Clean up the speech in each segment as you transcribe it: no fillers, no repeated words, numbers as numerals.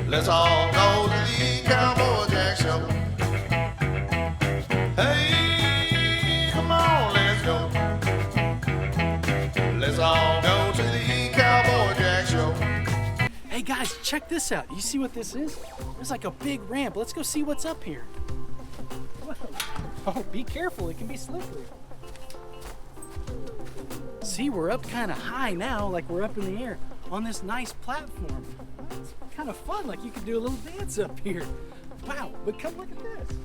Let's all go to the Cowboy Jack show. Hey, come on, let's go. Let's all go to the Cowboy Jack show. Hey guys, check this out. You see what this is? There's like a big ramp. Let's go see what's up here. Whoa. Oh, be careful, it can be slippery. See, we're up kind of high now, like we're up in the air on this nice platform. It's kind of fun, like you could do a little dance up here. Wow, but come look at this.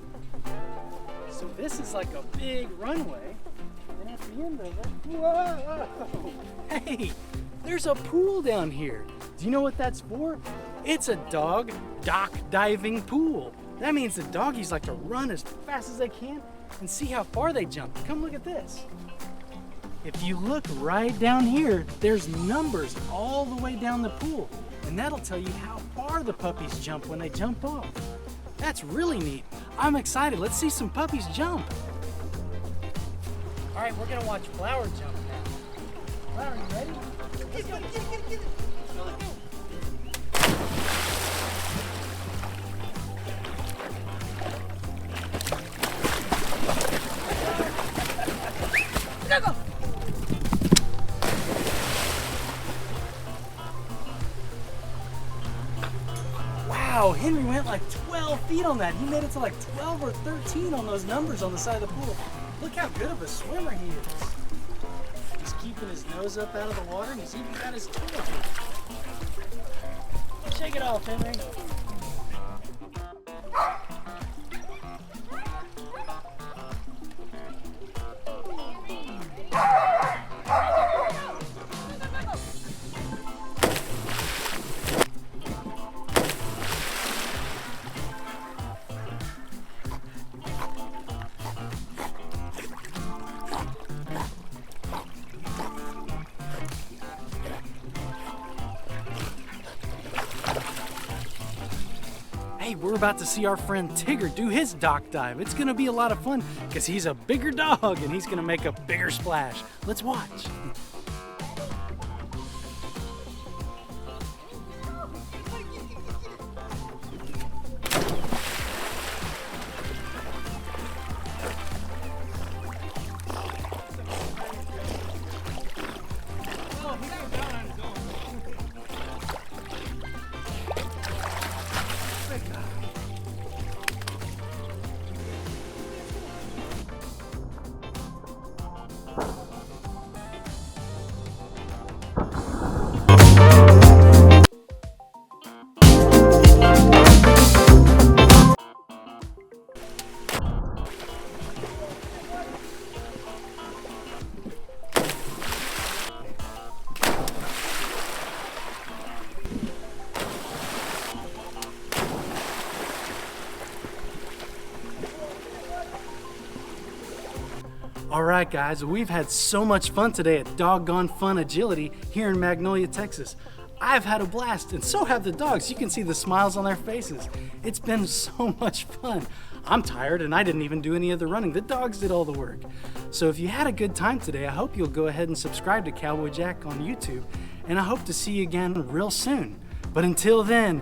So this is like a big runway, and at the end of it, whoa! Hey, there's a pool down here. Do you know what that's for? It's a dog dock diving pool. That means the doggies like to run as fast as they can and see how far they jump. Come look at this. If you look right down here, there's numbers all the way down the pool, and that'll tell you how far the puppies jump when they jump off. That's really neat. I'm excited. Let's see some puppies jump. All right, we're gonna watch Flower jump now. Flower, you ready? Let's go. Get it. Let's go. Go. Wow, Henry went like 12 feet on that. He made it to like 12 or 13 on those numbers on the side of the pool. Look how good of a swimmer he is. He's keeping his nose up out of the water, and he's even got his tail. Shake it off, Henry. Hey, we're about to see our friend Tigger do his dock dive. It's gonna be a lot of fun because he's a bigger dog and he's gonna make a bigger splash. Let's watch. All right, guys, we've had so much fun today at Doggone Fun Agility here in Magnolia, Texas. I've had a blast, and so have the dogs. You can see the smiles on their faces. It's been so much fun. I'm tired, and I didn't even do any of the running. The dogs did all the work. So if you had a good time today, I hope you'll go ahead and subscribe to Cowboy Jack on YouTube, and I hope to see you again real soon. But until then,